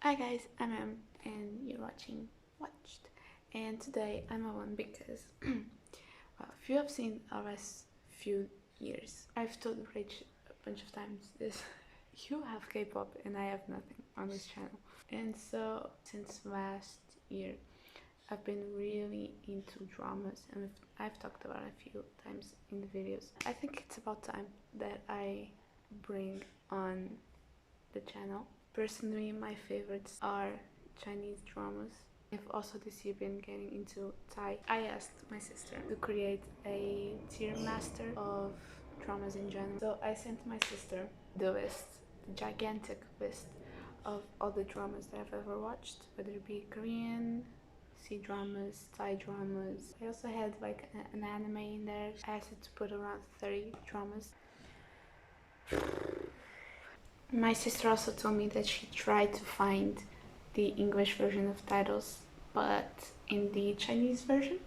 Hi guys, I'm Em and you're watching Watched. And today I'm on because well, if you have seen our last few years, I've told Rach a bunch of times this. You have K-pop and I have nothing on this channel. And so since last year I've been really into dramas, and I've talked about it a few times in the videos. I think it's about time that I bring on the channel. Personally, my favorites are Chinese dramas. I've also this year been getting into Thai. I asked my sister to create a tier master of dramas in general. So I sent my sister the list, the gigantic list of all the dramas that I've ever watched, whether it be Korean, C-dramas, Thai dramas. I also had like an anime in there. I asked her to put around 30 dramas. My sister also told me that she tried to find the English version of titles, but in the Chinese version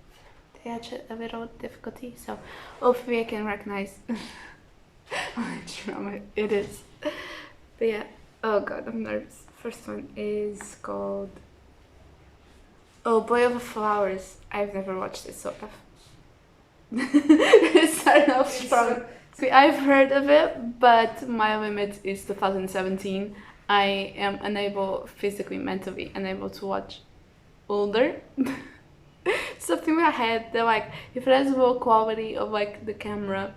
they had a little difficulty, so hopefully I can recognize which drama it is. But yeah, oh god, I'm nervous. First one is called Boy Over Flowers. I've never watched it, so it's starting off strong. See, I've heard of it, but my limit is 2017. I am unable, physically, mentally unable to watch older. Something in my head that, like, if it has low quality of like the camera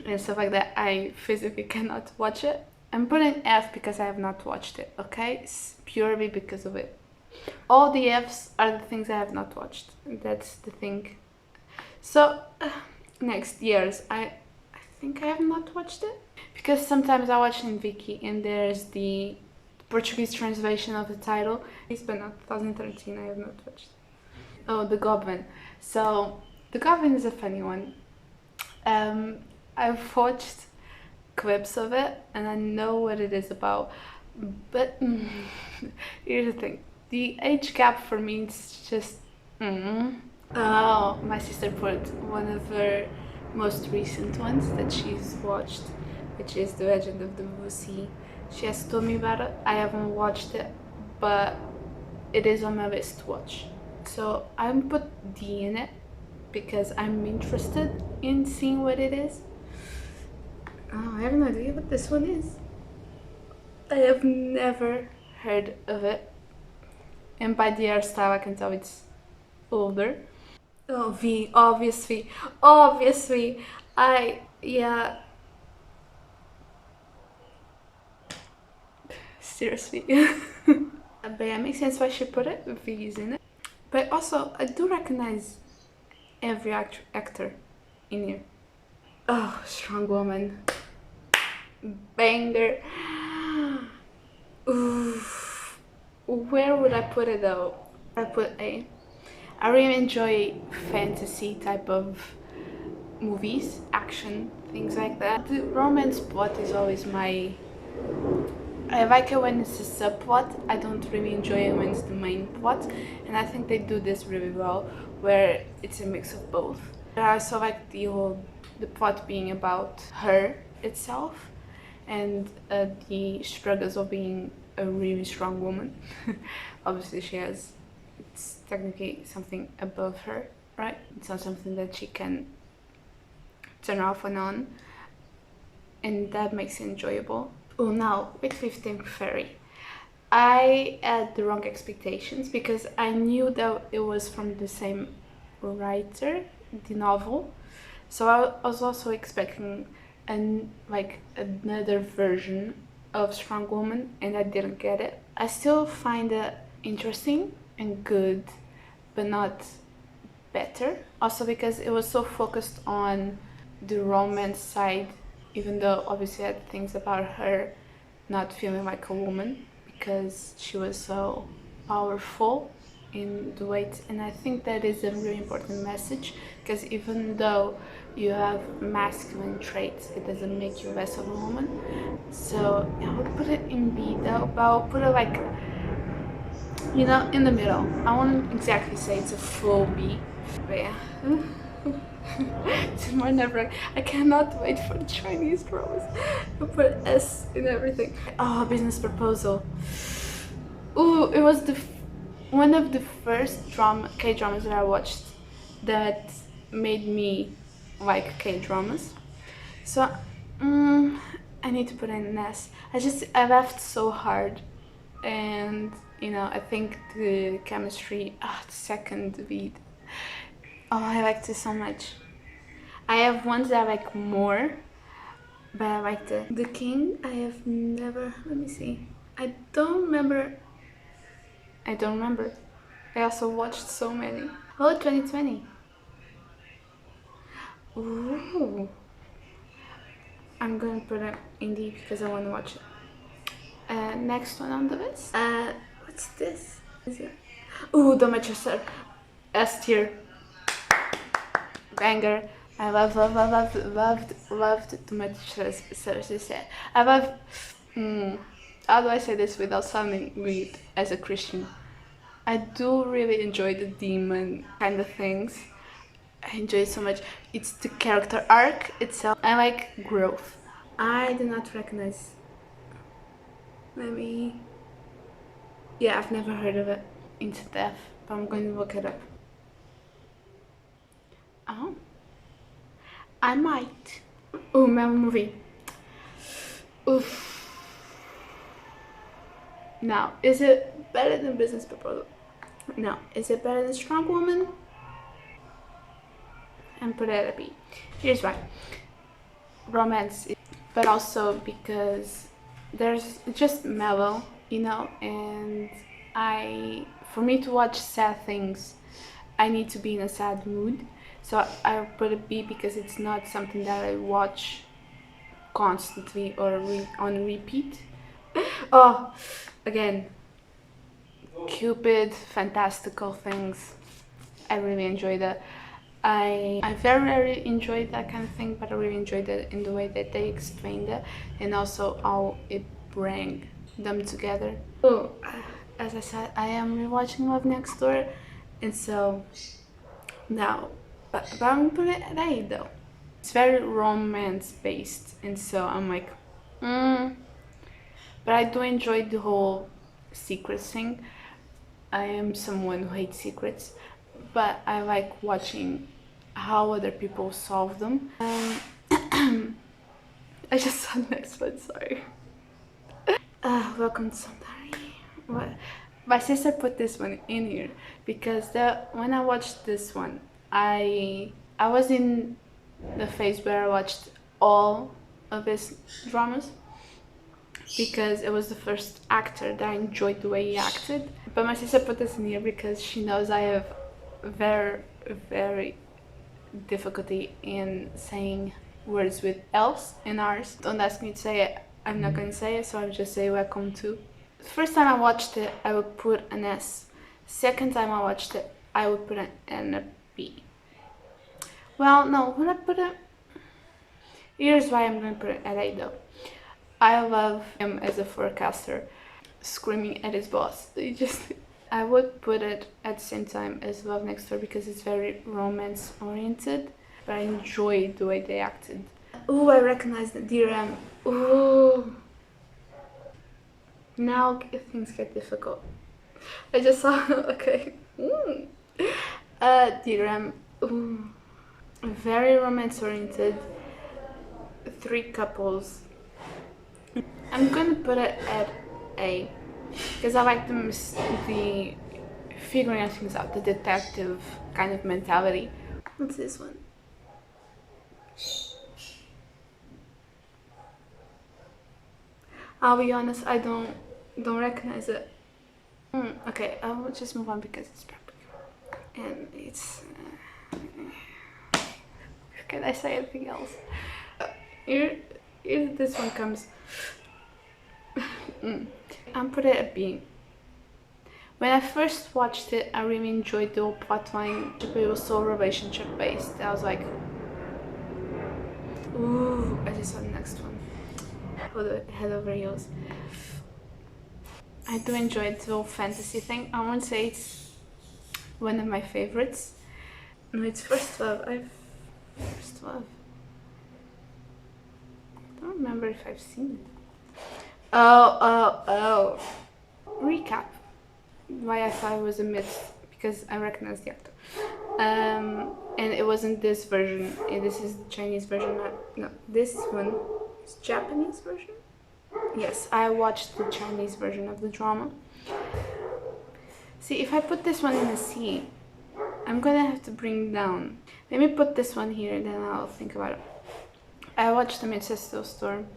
and stuff like that, I physically cannot watch it. I'm putting F because I have not watched it, okay? It's purely because of it. All the Fs are the things I have not watched. That's the thing. So, next years, I think I have not watched it, because sometimes I watch in Viki and there's the Portuguese translation of the title, but not 2013. I have not watched it. Oh, The Goblin. So The Goblin is a funny one. I've watched clips of it and I know what it is about, but here's the thing, the age gap for me is just Oh, my sister put one of her most recent ones that she's watched, which is The Legend of the Blue Sea. She has told me about it. I haven't watched it, but it is on my list to watch. So I'm put D in it because I'm interested in seeing what it is. Oh, I have no idea what this one is. I have never heard of it. And by the hairstyle I can tell it's older. Oh, V, obviously. Yeah. Seriously. But yeah, it makes sense why she put it, V's in it. But also, I do recognize every actor in here. Oh, Strong Woman. Banger. Oof. Where would I put it though? I put A. I really enjoy fantasy type of movies, action, things like that. The romance plot is always my... I like it when it's a subplot. I don't really enjoy it when it's the main plot, and I think they do this really well, where it's a mix of both. I also like the plot being about her itself and the struggles of being a really strong woman. Obviously she has, it's technically something above her, right? It's not something that she can turn off and on, and that makes it enjoyable. Oh, now with 15th Fairy, I had the wrong expectations because I knew that it was from the same writer, the novel, so I was also expecting another version of Strong Woman, and I didn't get it. I still find it interesting and good, but not better. Also because it was so focused on the romance side, even though obviously I had things about her not feeling like a woman because she was so powerful in the weight. And I think that is a really important message, because even though you have masculine traits, it doesn't make you less of a woman. So I would put it in B though, but I'll put it like, you know, in the middle. I won't exactly say it's a full B, but yeah. It's more nerve-wracking. I cannot wait for the Chinese dramas. I'll put S in everything. Oh, Business Proposal. Ooh, it was one of the first K-dramas that I watched that made me like K-dramas. So, I need to put in an S. I laughed so hard, and I think the chemistry. The second lead. Oh, I liked it so much. I have ones that I like more, but I liked it. The King. I have never. Let me see. I don't remember. I don't remember. I also watched so many. Oh, 2020. Ooh. I'm gonna put it indie because I want to watch it. Next one on the list. What's this? Is it? Ooh, the Manchester S tier banger. I loved the Manchester. I love. How do I say this without sounding weird as a Christian? I do really enjoy the demon kind of things. I enjoy it so much. It's the character arc itself. I like growth. I do not recognize. Let me. Yeah, I've never heard of it. Into Death, but I'm going to look it up. Oh, I might. Oh, my movie. Oof. Now, is it better than Business Proposal? No. Is it better than Strong Woman? And put it at a B. Here's why. Romance, but also because there's just mellow, and for me to watch sad things, I need to be in a sad mood. So I put a B because it's not something that I watch constantly or on repeat. Oh, again, Cupid, fantastical things. I really enjoyed that. I very enjoyed that kind of thing, but I really enjoyed it in the way that they explained it, and also how it bring them together. Oh, as I said, I am rewatching Love Next Door, and so now, but I'm putting it at A though. It's very romance based, and so I'm like, but I do enjoy the whole secret thing. I am someone who hates secrets, but I like watching how other people solve them. I just saw the next one, sorry. Welcome to Somebody. What? My sister put this one in here because when I watched this one, I was in the phase where I watched all of his dramas because it was the first actor that I enjoyed the way he acted. But my sister put this in here because she knows I have very difficulty in saying words with L's and R's. Don't ask me to say it. I'm not going to say it, so I'll just say welcome to. The first time I watched it, I would put an S. Second time I watched it, I would put an N and a B. Well, no, would I put it? Here's why I'm going to put it at A though. I love him as a forecaster, screaming at his boss. I would put it at the same time as Love Next Door because it's very romance oriented, but I enjoyed the way they acted. Oh, I recognize the DRM. Oh, now things get difficult. I just saw. Okay. DRM. Ooh. Very romance oriented. 3 couples. I'm gonna put it at A because I like the figuring things out, the detective kind of mentality. What's this one? I'll be honest, I don't recognize it. Okay, I will just move on because it's public and it's. Can I say anything else? Here this one comes. I'm put it at B. When I first watched it, I really enjoyed the whole plotline. It was so relationship based. I was like, ooh, I just saw the next one. Head over heels. I do enjoy the whole fantasy thing. I won't say it's one of my favorites. No, it's First Love. First Love. I don't remember if I've seen it. Oh. Recap. why I thought it was a myth, because I recognized the actor. And it wasn't this version. This is the Chinese version. No, this one is Japanese version. Yes, I watched the Chinese version of the drama. See, if I put this one in the sea, I'm gonna have to bring it down. Let me put this one here, then I'll think about it. I watched the Midsesto Storm,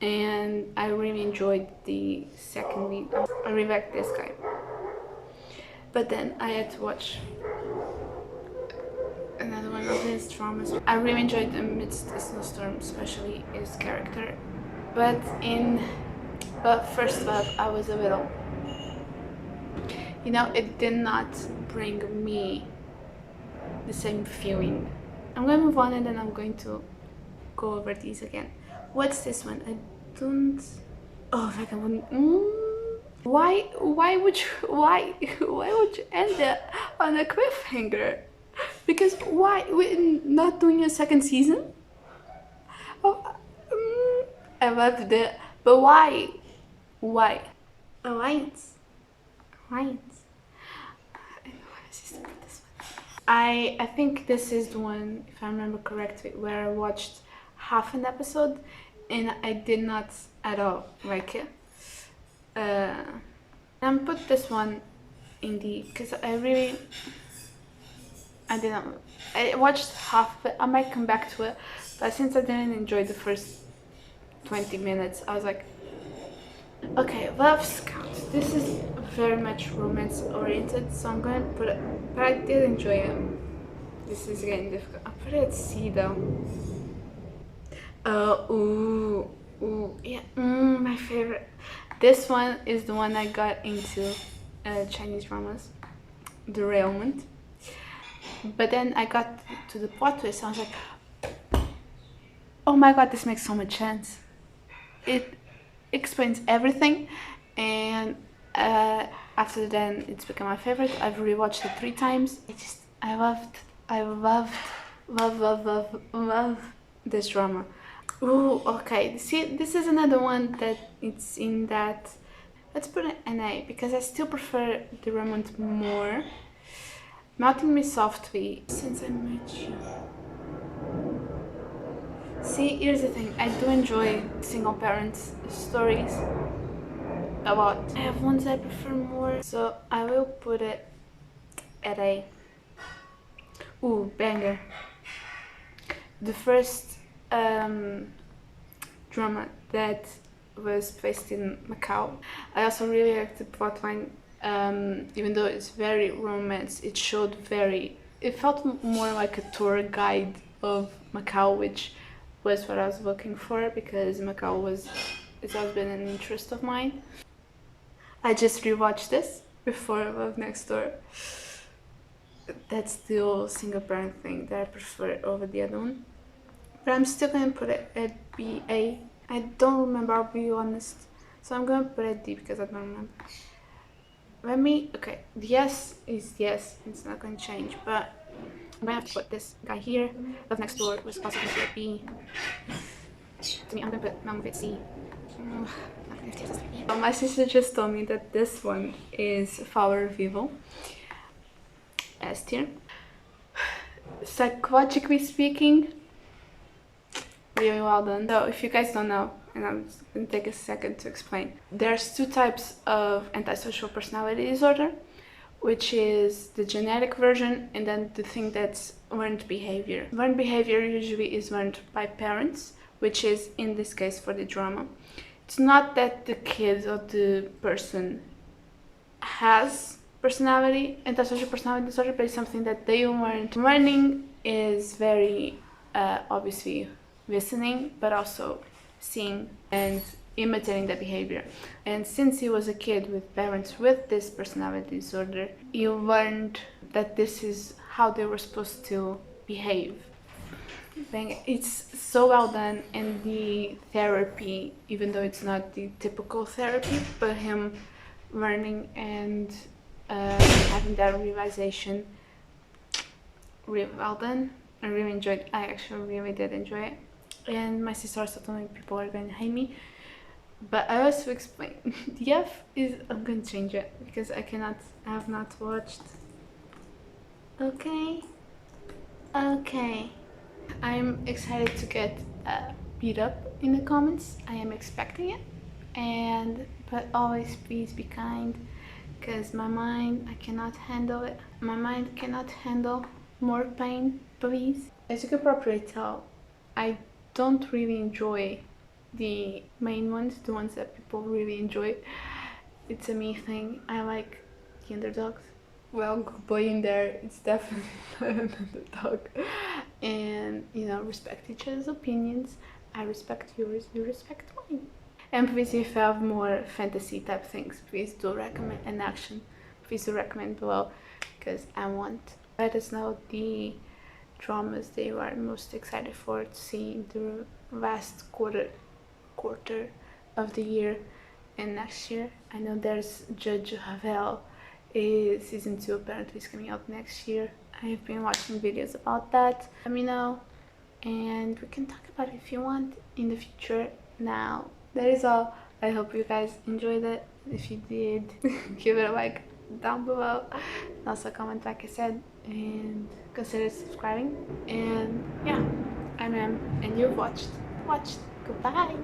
and I really enjoyed the second lead. I really like this guy. But then I had to watch another one of his dramas. I really enjoyed the Midsesto Storm, especially his character. But First Love, I was a little, it did not bring me the same feeling. I'm gonna move on and then I'm going to go over these again. What's this one? I don't. Oh, like I wouldn't. Why would you end it on a cliffhanger? Because why? We're not doing a second season? Oh, I loved it, but why? Why? Alliance. I think this is the one, if I remember correctly, where I watched half an episode and I did not at all like it. And put this one in the, because I watched half of it. I might come back to it, but since I didn't enjoy the first 20 minutes, I was like, okay, Love Scout. This is very much romance oriented, so I'm gonna put it, but I did enjoy it. This is getting difficult. I'll put it at C though. Yeah, my favorite. This one is the one I got into Chinese dramas, Derailment. But then I got to the plot twist, I was like, oh my god, this makes so much sense. It explains everything, and after then it's become my favorite. I've rewatched it 3 times. I loved this drama. Ooh, okay. See, this is another one that it's in that. Let's put an A, because I still prefer the romance more. Melting Me Softly, Since I Met You. See, here's the thing. I do enjoy single parents stories a lot. I have ones I prefer more, so I will put it at A. Ooh, banger. The first drama that was placed in Macau. I also really liked the plotline. Even though it's very romance, it felt more like a tour guide of Macau, which was what I was looking for, because Macau it's always been an interest of mine. I just rewatched this before Love Next Door. That's the old single parent thing that I prefer over the other one. But I'm still gonna put it at BA. I don't remember, I'll be honest. So I'm gonna put it at D because I don't remember. Okay, the yes is yes, it's not gonna change, but I'm gonna have to put this guy here. Love Next Door was also gonna be at B. To me, I'm gonna put Mom at C. My sister just told me that this one is Flower of Evil. S tier. Psychologically speaking, really well done. So if you guys don't know, and I'm just gonna take a second to explain, there's 2 types of antisocial personality disorder, which is the genetic version and then the thing that's learned behavior. Learned behavior usually is learned by parents, which is in this case for the drama. It's not that the kid or the person has antisocial personality disorder, but it's something that they learned. Learning is very obviously listening, but also seeing and imitating the behavior. And since he was a kid with parents with this personality disorder, he learned that this is how they were supposed to behave. It's so well done, and the therapy, even though it's not the typical therapy, but him learning and having that realization, really well done. I actually really did enjoy it. And my sister also told me people are going to hate me, But I also explain. The F is, I'm gonna change it because I have not watched. Okay, okay. I'm excited to get beat up in the comments. I am expecting it. But always please be kind, because my mind, I cannot handle it. My mind cannot handle more pain, please. As you can probably tell, I don't really enjoy the main ones, the ones that people really enjoy. It's a me thing. I like the underdogs. Well, good boy in there, it's definitely not an underdog. And respect each other's opinions. I respect yours, you respect mine. And please, if you have more fantasy type things, please do recommend an action. Please do recommend below, because I want. Let us know the dramas that you are most excited for to see in the last quarter of the year and next year. I know there's Judge Havel season 2 apparently is coming out next year. I have been watching videos about that. Let me know and we can talk about it if you want in the future. Now that is all. I hope you guys enjoyed it. If you did, give it a like down below and also comment like I said, and consider subscribing. And yeah, I'm Em and you've watched. Goodbye.